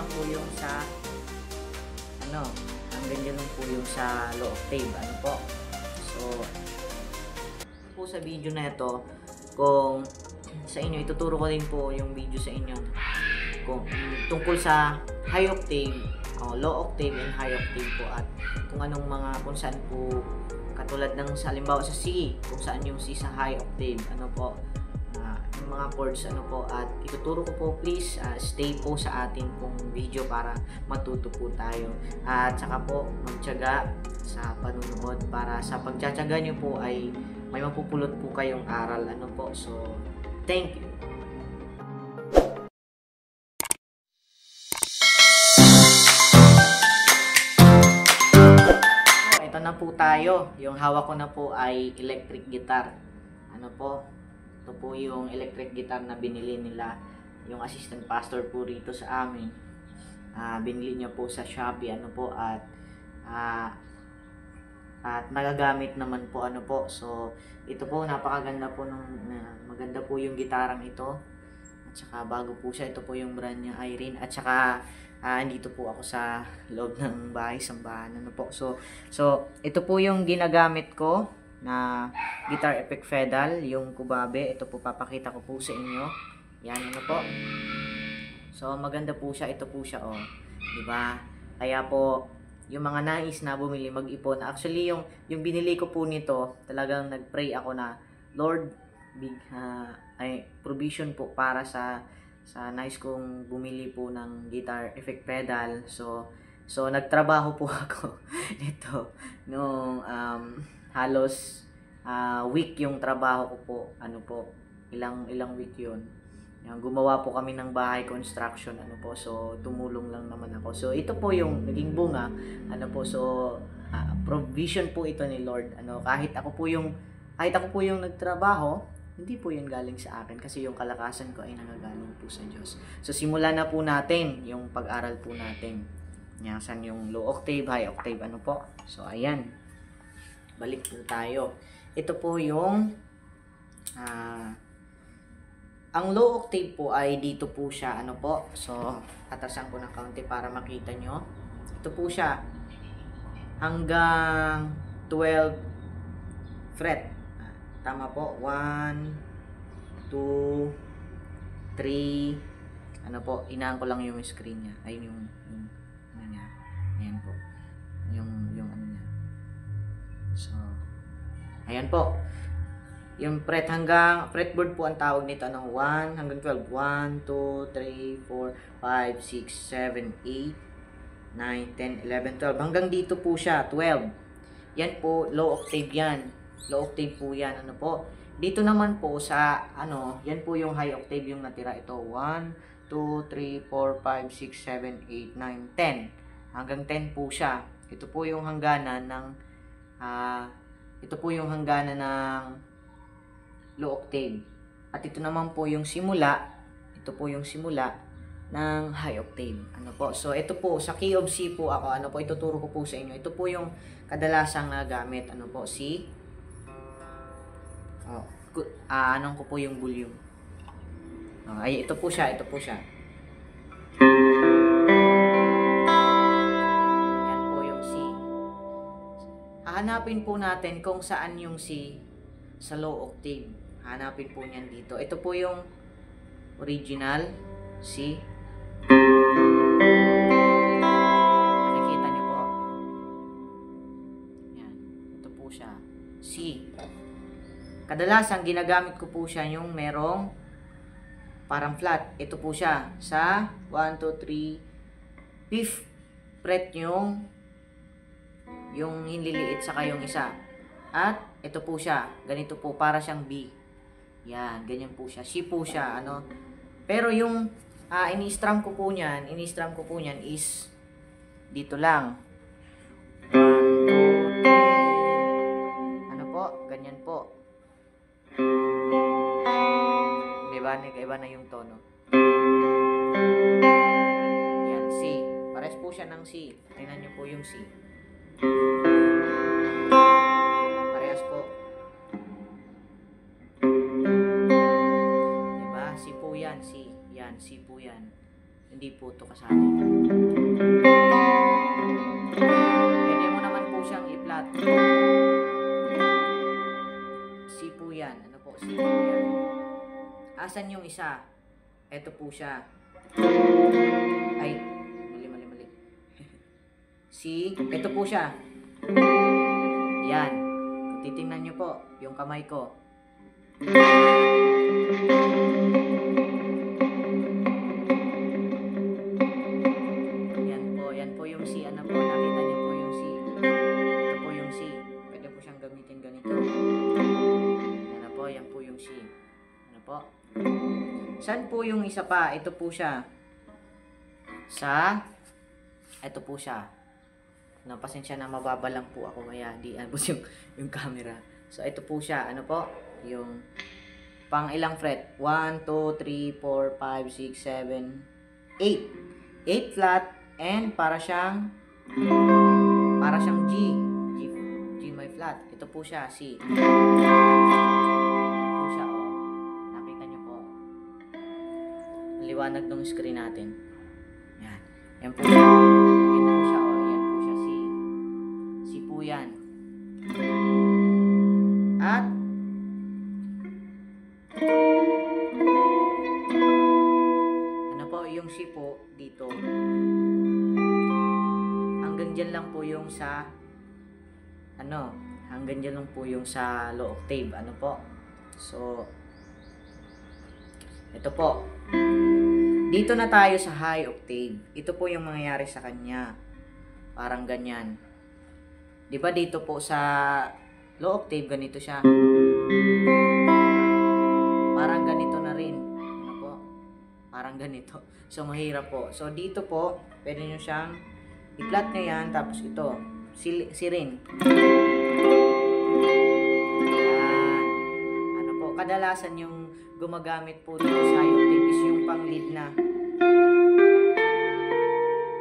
lang po yung sa hanggang dyan lang po yung sa low octave. Ano po? So, sa video na ito, kung sa inyo, ituturo ko din po yung video sa inyo kung tungkol sa high octave, low octave and high octave po, at kung anong kung saan po, katulad ng sa halimbawa sa C, kung saan yung C sa high octave, yung mga chords, at ituturo ko po. Please stay po sa atin pong video para matuto po tayo, at saka po magtiyaga sa panunood para sa pagtsatsaga nyo po ay may mapupulot po kayong aral. So thank you. Ito na po tayo. Yung hawak ko na po ay electric guitar. Ito po yung electric guitar na binili nila, yung assistant pastor po rito sa amin. Binili niya po sa Shopee, at nagagamit naman po, So, ito po, napakaganda po maganda po yung gitarang ito. At saka bago po siya, ito po yung brand niya, Irene. At saka andito po ako sa loob ng bahay, sambahan, So, ito po yung ginagamit ko na guitar effect pedal, yung kubabe. Ito po, papakita ko po sa inyo. Yan, po. So, maganda po siya. Ito po siya, diba? Kaya po, yung mga nais na bumili, mag-ipon. Actually, yung binili ko po nito, talagang nag-pray ako na, Lord, provision po para sa nais kong bumili po ng guitar effect pedal. So nagtrabaho po ako nito nung halos week yung trabaho ko po. Ilang week yun. Gumawa po kami ng bahay construction, so tumulong lang naman ako. So ito po yung naging bunga, so provision po ito ni Lord. Kahit ako po yung nagtrabaho, hindi po yun galing sa akin, kasi yung kalakasan ko ay nangagaling po sa Diyos. So simulan na po natin yung pag-aral po natin. Saan yung low octave, high octave, So ayan, balik po tayo. Ito po yung ang low octave po ay dito po siya, So, atasan ko ng kaunti para makita nyo. Ito po siya. Hanggang 12 fret. Tama po. 1, 2, 3. Inaan ko lang yung screen niya. Ayun yung niya. Ayan po. Yung niya. So, ayan po. Yung fretboard po ang tawag nito, 1 hanggang 12. 1, 2, 3, 4, 5, 6, 7, 8, 9, 10, 11, 12. Hanggang dito po siya, 12. Yan po, low octave yan. Low octave po yan, Dito naman po sa, yan po yung high octave yung natira. Ito, 1, 2, 3, 4, 5, 6, 7, 8, 9, 10. Hanggang 10 po siya. Ito po yung hangganan ng, low octave. At ito naman po yung simula. Ito po yung simula ng high octave. So ito po sa key of C po ako, ituturo ko po sa inyo. Ito po yung kadalasang nagamit, C. Anong ko po yung volume. Ay, ito po siya. Yan po yung C. Hahanapin po natin kung saan yung C sa low octave. Hanapin po niyan dito. Ito po yung original C. Nakikita niyo po? Yan. Ito po siya. C. Kadalasan ginagamit ko po siya yung merong parang flat. Ito po siya. Sa 1, 2, 3, 5th fret yung hinliliit saka yung isa. At ito po siya. Ganito po. Para siyang B. Yan, ganyan po siya. C po siya, Pero yung ini-strum ko po niyan is dito lang. 1, 2, 3. Ganyan po. Diba? Nag-iba na yung tono. Yan, C. Pares po siya ng C. Tingnan niyo po yung C. Parehas po. C po yan, C. Yan, C po yan. Hindi po ito kasali. Pwede mo naman po siyang i-flat. C po yan. Ano po? C po yan. Asan yung isa? Ito po siya. Ay, mali. C, ito po siya. Yan. Kung titingnan nyo po, yung kamay ko. Yan po yung C. Ano po? Nakita nyo po yung C. Ito po yung C. Pwede po siyang gamitin ganito. Ano po? Yan po yung C. Ano po? Saan po yung isa pa? Ito po siya. Ito po siya. Pasensya na, mababa lang po ako, kaya di abos yung camera. So ito po siya. Ano po? Yung pang ilang fret? 1, 2, 3, 4, 5, 6, 7, 8 flat, and para siyang G may flat. Ito po siya, C. Ito po siya, oh. Nakita niyo po. Liwanag ng screen natin. Yan. Yan po siya. Yan po siya, oh. Yan po siya, C. C po yan. At ano po, yung C po dito. Hanggang dyan lang po yung sa hanggang dyan lang po yung sa low octave. Ano po? So, ito po. Dito na tayo sa high octave. Ito po yung mangyayari sa kanya. Parang ganyan. Di ba dito po sa low octave, ganito siya. Parang ganito na rin. Ano po? Parang ganito. So, mahirap po. So, dito po, pwede nyo siyang i-flat nyo yan. Tapos ito, si rin. Ano po? Kadalasan yung gumagamit po dito sa high octave is yung pang lead na.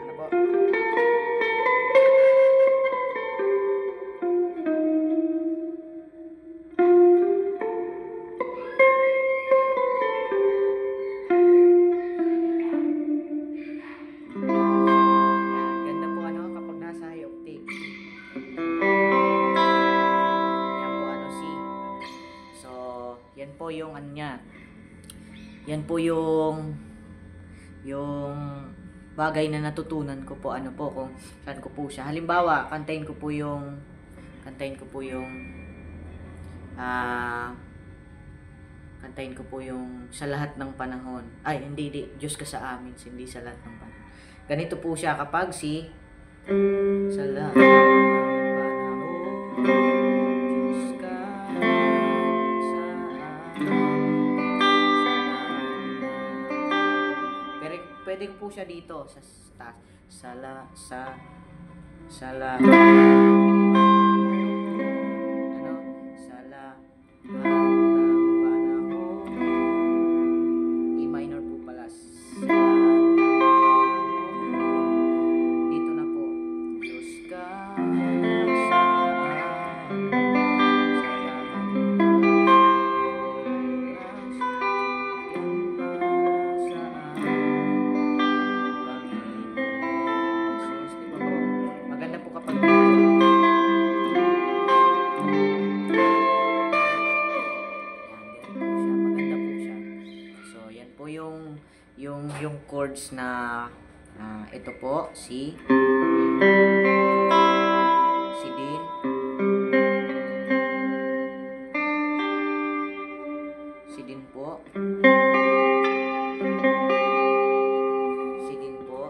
Ano po? Yan po yung ano niya. Yan po yung bagay na natutunan ko po, ano po, kung saan ko po siya. Halimbawa, kantayin ko po yung sa lahat ng panahon. Ay, hindi, Diyos ka sa amin, hindi sa lahat ng panahon. Ganito po siya kapag sa lahat ng panahon, Diyos ka. Pwede po siya dito sa lahat ng panahon. E minor po pala. Sa lahat ng panahon. Dito na po. Diyos ka sa yung chords na ito po, C din, C din po, C din po,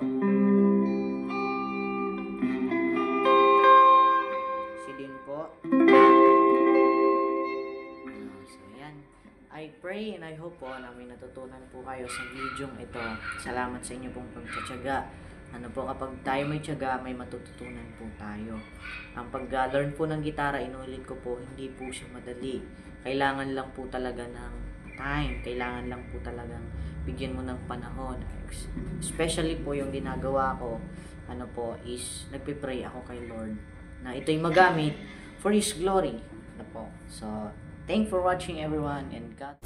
C din po. So yan, I pray and I hope po na may natutunan po kayo sa video ito. Salamat sa inyo pong pagtsatsaga. Ano po, kapag tayo may tiyaga, may matututunan po tayo. Ang pag-learn po ng gitara, inulit ko po, hindi po siya madali. Kailangan lang po talaga ng time. Kailangan lang po talagang bigyan mo ng panahon. Especially po yung ginagawa ko, ano po, is nagpipray ako kay Lord na ito'y magamit for His glory. Ano po. So, thanks for watching everyone, and God.